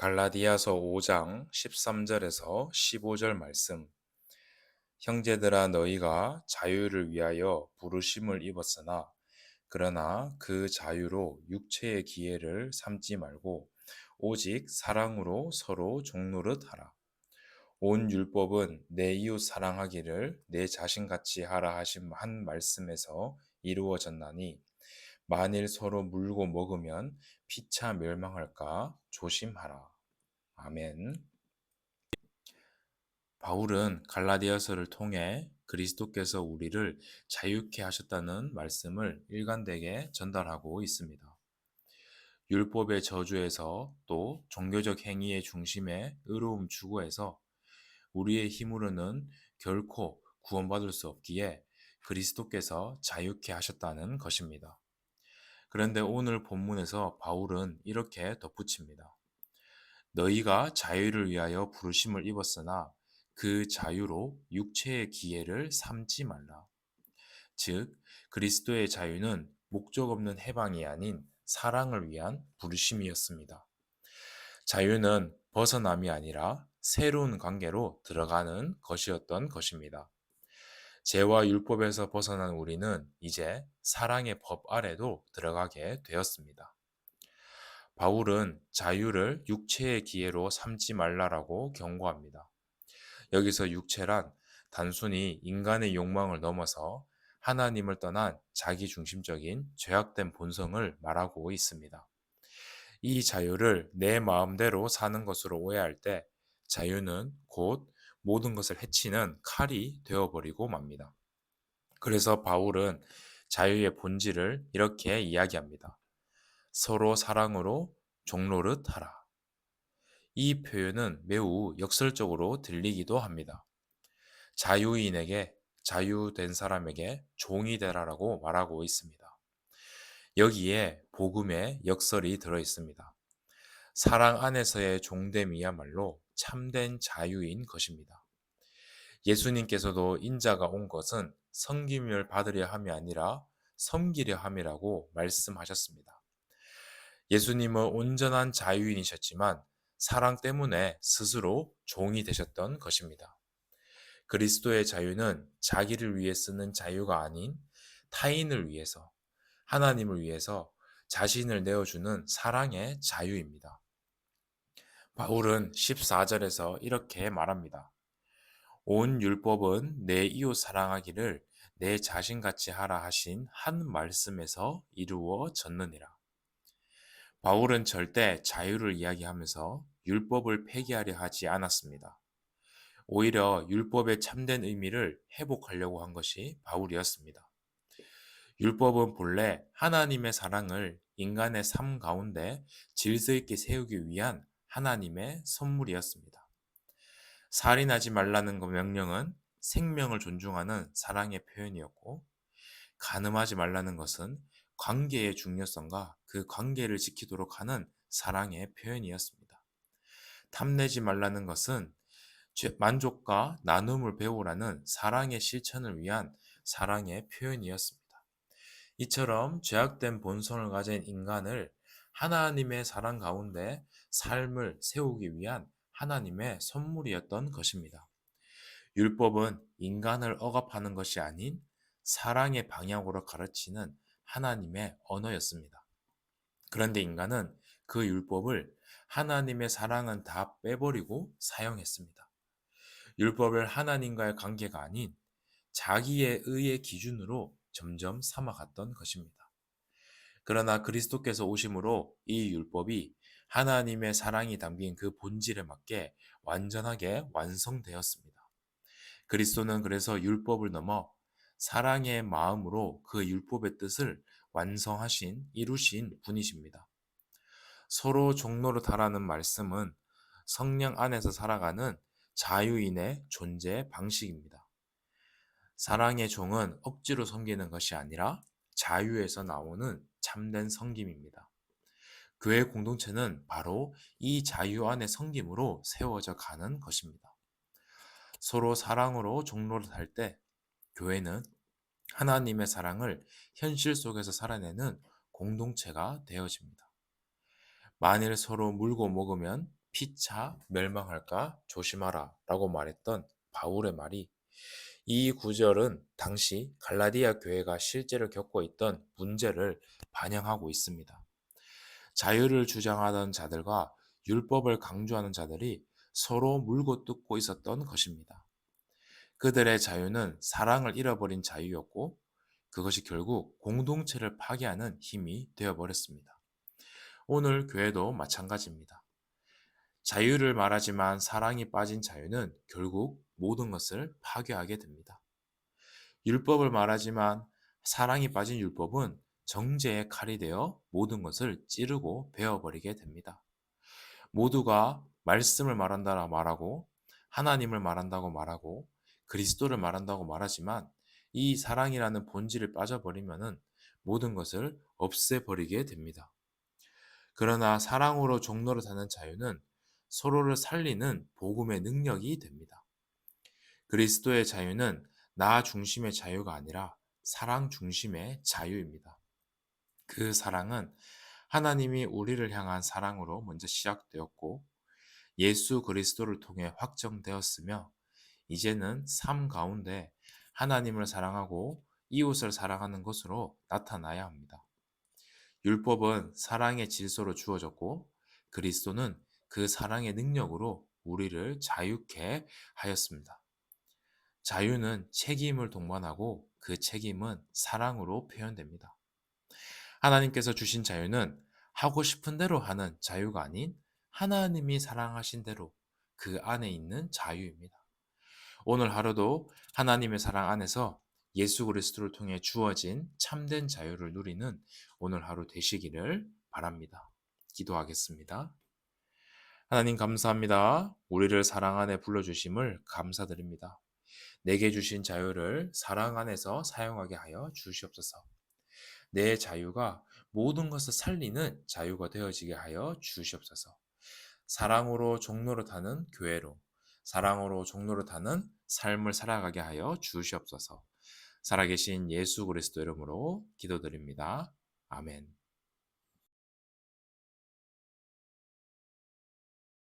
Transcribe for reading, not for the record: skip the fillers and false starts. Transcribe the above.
갈라디아서 5장 13절에서 15절 말씀. 형제들아 너희가 자유를 위하여 부르심을 입었으나 그러나 그 자유로 육체의 기회를 삼지 말고 오직 사랑으로 서로 종노릇 하라. 온 율법은 내 이웃 사랑하기를 내 자신같이 하라 하신 한 말씀에서 이루어졌나니 만일 서로 물고 먹으면 피차 멸망할까 조심하라. 아멘. 바울은 갈라디아서를 통해 그리스도께서 우리를 자유케 하셨다는 말씀을 일관되게 전달하고 있습니다. 율법의 저주에서 또 종교적 행위의 중심에 의로움 추구해서 우리의 힘으로는 결코 구원받을 수 없기에 그리스도께서 자유케 하셨다는 것입니다. 그런데 오늘 본문에서 바울은 이렇게 덧붙입니다. 너희가 자유를 위하여 부르심을 입었으나 그 자유로 육체의 기회를 삼지 말라. 즉, 그리스도의 자유는 목적 없는 해방이 아닌 사랑을 위한 부르심이었습니다. 자유는 벗어남이 아니라 새로운 관계로 들어가는 것이었던 것입니다. 죄와 율법에서 벗어난 우리는 이제 사랑의 법 아래도 들어가게 되었습니다. 바울은 자유를 육체의 기회로 삼지 말라라고 경고합니다. 여기서 육체란 단순히 인간의 욕망을 넘어서 하나님을 떠난 자기중심적인 죄악된 본성을 말하고 있습니다. 이 자유를 내 마음대로 사는 것으로 오해할 때 자유는 곧 모든 것을 해치는 칼이 되어버리고 맙니다. 그래서 바울은 자유의 본질을 이렇게 이야기합니다. 서로 사랑으로 종노릇 하라. 이 표현은 매우 역설적으로 들리기도 합니다. 자유인에게, 자유된 사람에게 종이 되라라고 말하고 있습니다. 여기에 복음의 역설이 들어 있습니다. 사랑 안에서의 종됨이야말로 참된 자유인 것입니다. 예수님께서도 인자가 온 것은 섬김을 받으려 함이 아니라 섬기려 함이라고 말씀하셨습니다. 예수님은 온전한 자유인이셨지만 사랑 때문에 스스로 종이 되셨던 것입니다. 그리스도의 자유는 자기를 위해 쓰는 자유가 아닌 타인을 위해서, 하나님을 위해서 자신을 내어주는 사랑의 자유입니다. 바울은 14절에서 이렇게 말합니다. 온 율법은 내 이웃 사랑하기를 내 자신같이 하라 하신 한 말씀에서 이루어졌느니라. 바울은 절대 자유를 이야기하면서 율법을 폐기하려 하지 않았습니다. 오히려 율법의 참된 의미를 회복하려고 한 것이 바울이었습니다. 율법은 본래 하나님의 사랑을 인간의 삶 가운데 질서 있게 세우기 위한 하나님의 선물이었습니다. 살인하지 말라는 그 명령은 생명을 존중하는 사랑의 표현이었고, 간음하지 말라는 것은 관계의 중요성과 그 관계를 지키도록 하는 사랑의 표현이었습니다. 탐내지 말라는 것은 만족과 나눔을 배우라는 사랑의 실천을 위한 사랑의 표현이었습니다. 이처럼 죄악된 본성을 가진 인간을 하나님의 사랑 가운데 삶을 세우기 위한 하나님의 선물이었던 것입니다. 율법은 인간을 억압하는 것이 아닌 사랑의 방향으로 가르치는 하나님의 언어였습니다. 그런데 인간은 그 율법을 하나님의 사랑은 다 빼버리고 사용했습니다. 율법을 하나님과의 관계가 아닌 자기의 의의 기준으로 점점 삼아갔던 것입니다. 그러나 그리스도께서 오심으로 이 율법이 하나님의 사랑이 담긴 그 본질에 맞게 완전하게 완성되었습니다. 그리스도는 그래서 율법을 넘어 사랑의 마음으로 그 율법의 뜻을 완성하신, 이루신 분이십니다. 서로 종로로 달하는 말씀은 성령 안에서 살아가는 자유인의 존재 방식입니다. 사랑의 종은 억지로 섬기는 것이 아니라 자유에서 나오는 참된 섬김입니다. 교회 공동체는 바로 이 자유 안의 섬김으로 세워져 가는 것입니다. 서로 사랑으로 종로를 달 때 교회는 하나님의 사랑을 현실 속에서 살아내는 공동체가 되어집니다. 만일 서로 물고 먹으면 피차 멸망할까 조심하라 라고 말했던 바울의 말이 이 구절은 당시 갈라디아 교회가 실제로 겪고 있던 문제를 반영하고 있습니다. 자유를 주장하던 자들과 율법을 강조하는 자들이 서로 물고 뜯고 있었던 것입니다. 그들의 자유는 사랑을 잃어버린 자유였고 그것이 결국 공동체를 파괴하는 힘이 되어버렸습니다. 오늘 교회도 마찬가지입니다. 자유를 말하지만 사랑이 빠진 자유는 결국 모든 것을 파괴하게 됩니다. 율법을 말하지만 사랑이 빠진 율법은 정죄의 칼이 되어 모든 것을 찌르고 베어버리게 됩니다. 모두가 말씀을 말한다라 말하고 하나님을 말한다고 말하고 그리스도를 말한다고 말하지만 이 사랑이라는 본질을 빠져버리면은 모든 것을 없애버리게 됩니다. 그러나 사랑으로 종로를 사는 자유는 서로를 살리는 복음의 능력이 됩니다. 그리스도의 자유는 나 중심의 자유가 아니라 사랑 중심의 자유입니다. 그 사랑은 하나님이 우리를 향한 사랑으로 먼저 시작되었고 예수 그리스도를 통해 확정되었으며 이제는 삶 가운데 하나님을 사랑하고 이웃을 사랑하는 것으로 나타나야 합니다. 율법은 사랑의 질서로 주어졌고 그리스도는 그 사랑의 능력으로 우리를 자유케 하였습니다. 자유는 책임을 동반하고 그 책임은 사랑으로 표현됩니다. 하나님께서 주신 자유는 하고 싶은 대로 하는 자유가 아닌 하나님이 사랑하신 대로 그 안에 있는 자유입니다. 오늘 하루도 하나님의 사랑 안에서 예수 그리스도를 통해 주어진 참된 자유를 누리는 오늘 하루 되시기를 바랍니다. 기도하겠습니다. 하나님 감사합니다. 우리를 사랑 안에 불러주심을 감사드립니다. 내게 주신 자유를 사랑 안에서 사용하게 하여 주시옵소서. 내 자유가 모든 것을 살리는 자유가 되어지게 하여 주시옵소서. 사랑으로 종로를 타는 교회로, 사랑으로 종로를 타는 삶을 살아가게 하여 주시옵소서. 살아계신 예수 그리스도 이름으로 기도드립니다. 아멘.